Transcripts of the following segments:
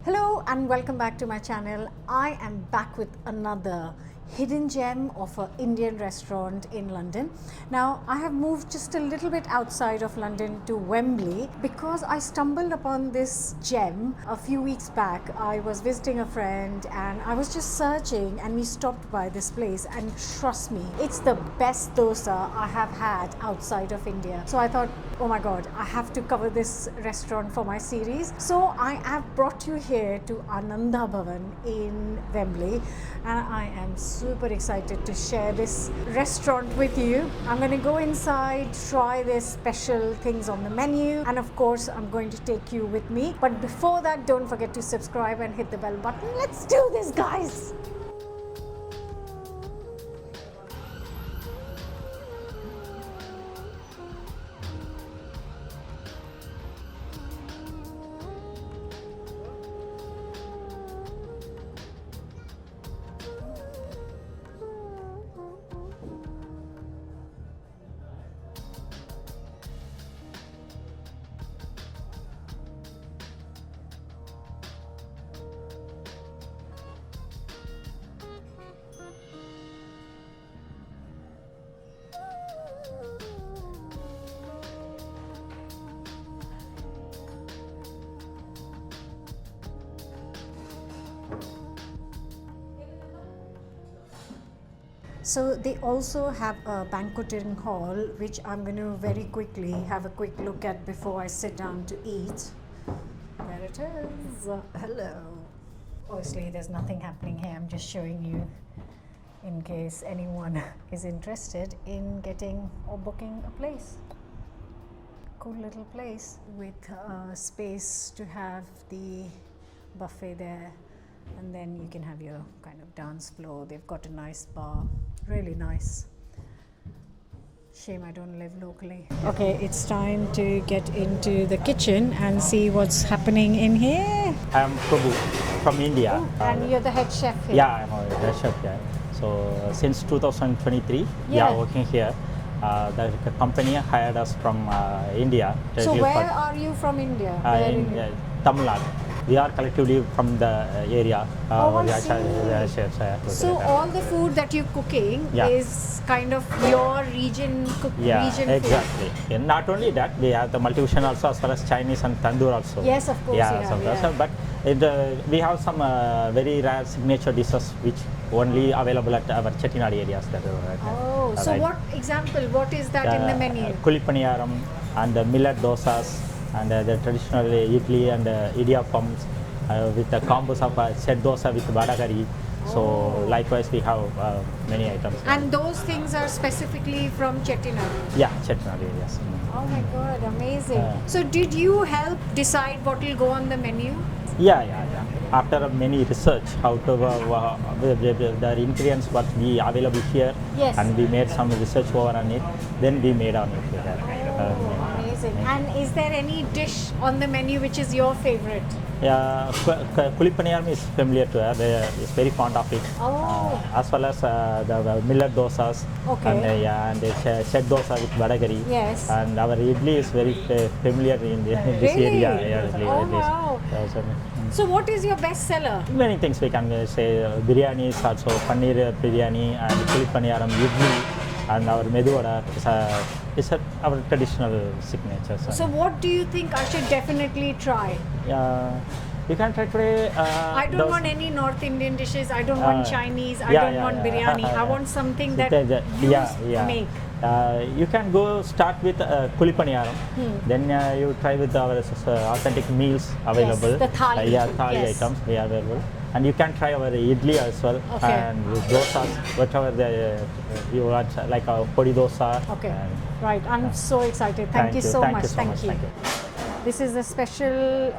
Hello and welcome back to my channel. I am back with another hidden gem of an Indian restaurant in London. Now I have moved just a little bit outside of London to Wembley because I stumbled upon this gem a few weeks back. I was visiting a friend and I was just searching and we stopped by this place, and trust me, it's the best dosa I have had outside of India. So I thought, oh my god, I have to cover this restaurant for my series. So I have brought you here to Ananda Bhavan in Wembley, and I am super excited to share this restaurant with you. I'm going to go inside, try their special things on the menu, and of course I'm going to take you with me. But before that, don't forget to subscribe and hit the bell button. Let's do this, guys! So they also have a banqueting hall, which I'm going to very quickly have a quick look at before I sit down to eat. There it is. Hello. Obviously there's nothing happening here. I'm just showing you in case anyone is interested in getting or booking a place. Cool little place with space to have the buffet there, and then you can have your kind of dance floor. They've got a nice bar, really nice. Shame I don't live locally. Okay, it's time to get into the kitchen and see what's happening in here. I'm Prabhu from India. And you're the head chef here? Yeah, I'm a head chef here. So since 2023, we are working here. The company hired us from India. So where are you from India? In Tamil Nadu. We are collectively from the area. Chefs. So all the food that you're cooking is kind of your region region exactly. food? And not only that, we have the multi-cuisine also, as well as Chinese and tandoor also. Yes, of course. But we have some very rare signature dishes which only available at our Chettinad areas. So what is that in the menu? Kulipaniyaram and the millet dosas, and the traditional idli and idiyappams with the combos of set dosa with vada curry. So likewise we have many items. And those things are specifically from Chettinad? Yeah, Chettinad areas. Oh my god, amazing. So did you help decide what will go on the menu? Yeah. After many research, how to the ingredients what we available here, and we made some research over on it. Then we made on it. Amazing. And is there any dish on the menu which is your favorite? Yeah, Kulipaniyaram is familiar to her. Is very fond of it. As well as the millet dosas. And the set dosa with vada curry. Yes. And our idli is very familiar in this area. Wow. So what is your best seller? Many things we can say. Biryani is also paneer biryani, and Kulipaniyaram idli, and our medu vada is our traditional signature. So what do you think I should definitely try? You can try today. I don't want any North Indian dishes. I don't want Chinese. I don't want biryani. I want something that you make. You can go start with Kulipaniyaram. Then you try with our authentic meals available. Yes, the thali. Thali items we are available. And you can try our idli as well, and dosas, whatever you want, like a podi dosa. Right, I'm so excited. Thank you so much. Thank you. This is a special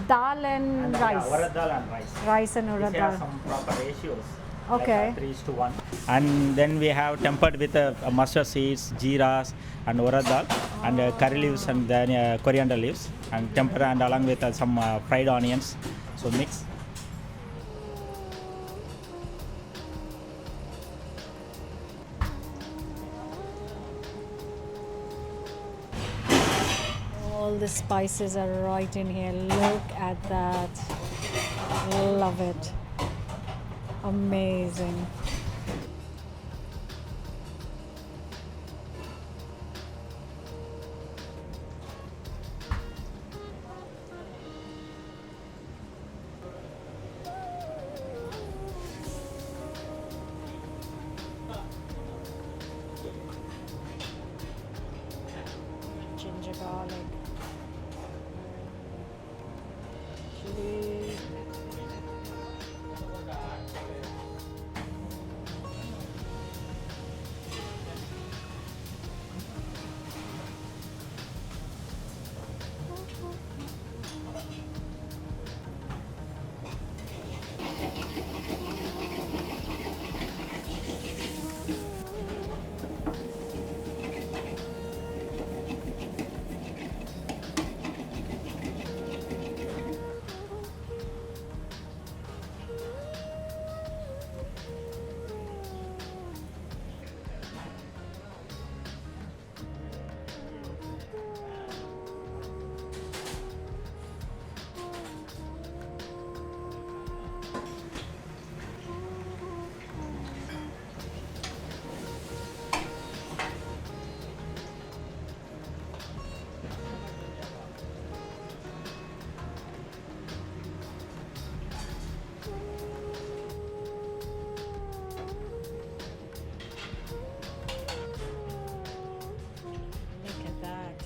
dal and rice. Urad dal and rice. Rice and urad dal. Some proper ratios. Okay. Like 3:1. And then we have tempered with mustard seeds, jeeras, and urad dal, and curry leaves, and then coriander leaves, and temper, and along with some fried onions. So mix. All the spices are right in here. Look at that. Love it. Amazing. Ginger garlic. Chili. Look at that.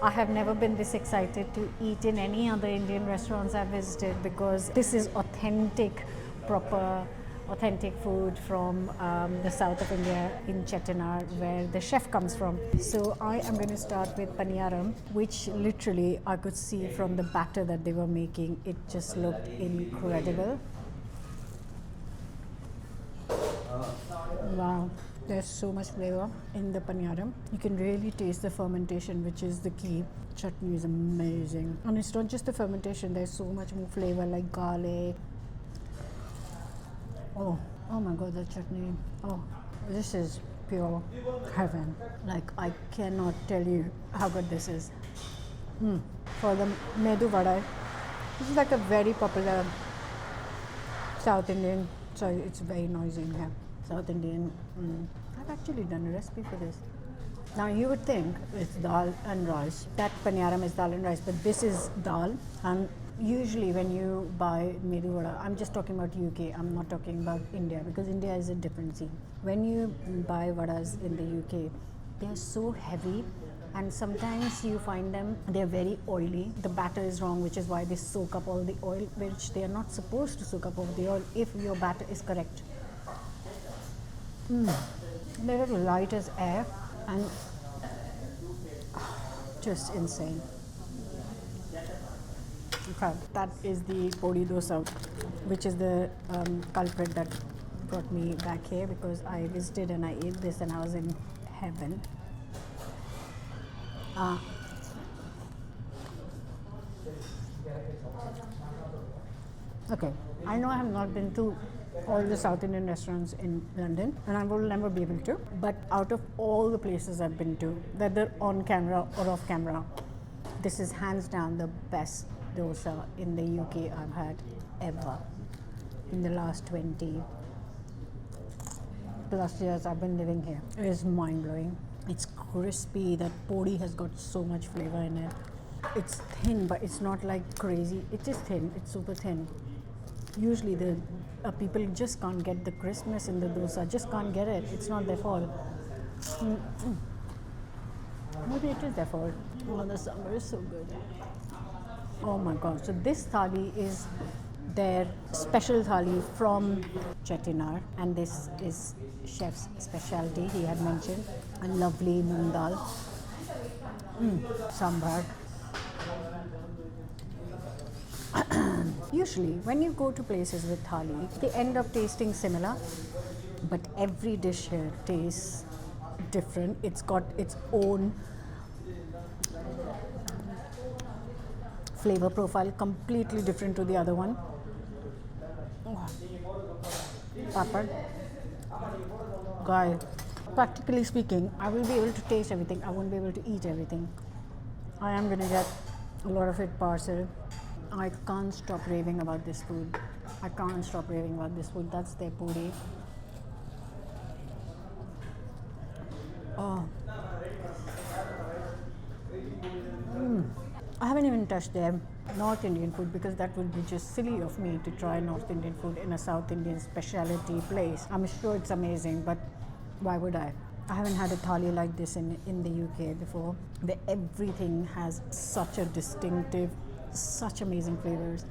I have never been this excited to eat in any other Indian restaurants I've visited, because this is authentic, proper, authentic food from the south of India in Chetna, where the chef comes from. So I am going to start with paniyaram, which literally I could see from the batter that they were making. It just looked incredible. Wow, there's so much flavor in the paniyaram. You can really taste the fermentation, which is the key. Chutney is amazing. And it's not just the fermentation, there's so much more flavor like garlic. Oh my god, the chutney. Oh, this is pure heaven. Like, I cannot tell you how good this is. For the medu vada, this is like a very popular South Indian, sorry, it's very noisy in here. South Indian, I've actually done a recipe for this. Now you would think it's dal and rice. That paniyaram is dal and rice, but this is dal. And usually when you buy medu vada, I'm just talking about UK, I'm not talking about India, because India is a different scene. When you buy vadas in the UK, they're so heavy, and sometimes you find them, they're very oily. The batter is wrong, which is why they soak up all the oil, which they are not supposed to soak up all the oil if your batter is correct. They're light as air and just insane. Okay, that is the podi dosa, which is the culprit that brought me back here, because I visited and I ate this and I was in heaven. Okay, I know I have not been to all the South Indian restaurants in London, and I will never be able to, but out of all the places I've been to, whether on camera or off camera, this is hands down the best dosa in the UK I've had ever in the last 20 plus years I've been living here. It is mind-blowing. It's crispy, that podi has got so much flavor in it. It's thin, but it's not like crazy. It is thin, it's super thin. Usually the people just can't get the crispness in the dosa, just can't get it. It's not their fault. Maybe it is their fault. Oh, the sambar is so good. Oh my god. So this thali is their special thali from Chetna, and this is chef's specialty. He had mentioned a lovely moong dal, sambar. Usually when you go to places with thali, they end up tasting similar, but every dish here tastes different. It's got its own flavor profile, completely different to the other one. Papad, guy, practically speaking, I will be able to taste everything. I won't be able to eat everything. I am going to get a lot of it parcel. I can't stop raving about this food. I can't stop raving about this food. That's their puri. Oh. I haven't even touched their North Indian food, because that would be just silly of me to try North Indian food in a South Indian specialty place. I'm sure it's amazing, but why would I? I haven't had a thali like this in the UK before, where everything has such a distinctive, such amazing flavors.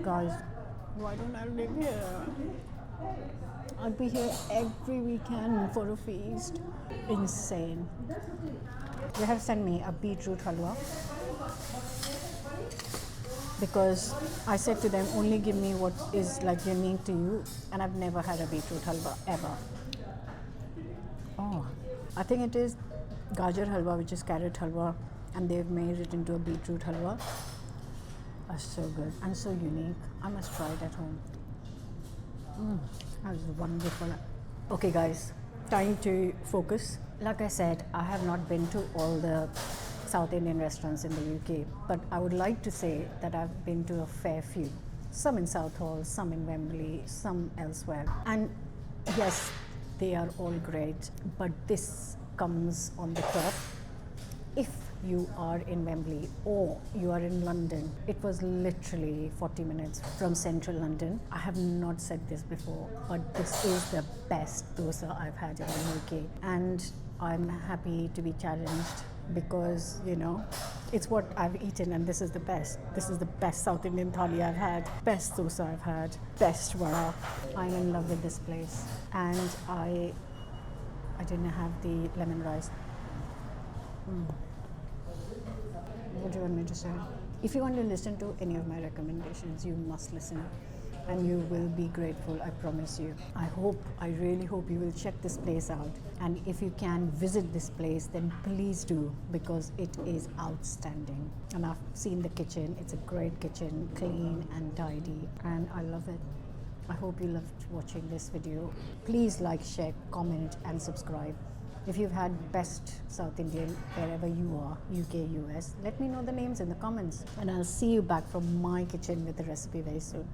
Guys, why don't I live here? I'd be here every weekend for a feast. Insane. They have sent me a beetroot halwa, because I said to them, only give me what is like unique to you, and I've never had a beetroot halwa ever. Oh, I think it is gajar halwa, which is carrot halwa, and they've made it into a beetroot halwa. That's so good and so unique. I must try it at home. That was wonderful. Okay guys, time to focus. Like I said, I have not been to all the South Indian restaurants in the UK, but I would like to say that I've been to a fair few. Some in Southall, some in Wembley, some elsewhere. And yes, they are all great, but this comes on the top. If you are in Wembley or you are in London, it was literally 40 minutes from central London. I have not said this before, but this is the best dosa I've had in the UK, and I'm happy to be challenged, because you know, it's what I've eaten and this is the best. This is the best South Indian thali I've had, best dosa I've had, best vada. I'm in love with this place, and I didn't have the lemon rice. What do you want me to say? If you want to listen to any of my recommendations, you must listen and you will be grateful, I promise you. I really hope you will check this place out. And if you can visit this place, then please do, because it is outstanding. And I've seen the kitchen, it's a great kitchen, clean and tidy, and I love it. I hope you loved watching this video. Please like, share, comment and subscribe. If you've had best South Indian wherever you are, UK, US, let me know the names in the comments, and I'll see you back from my kitchen with the recipe very soon.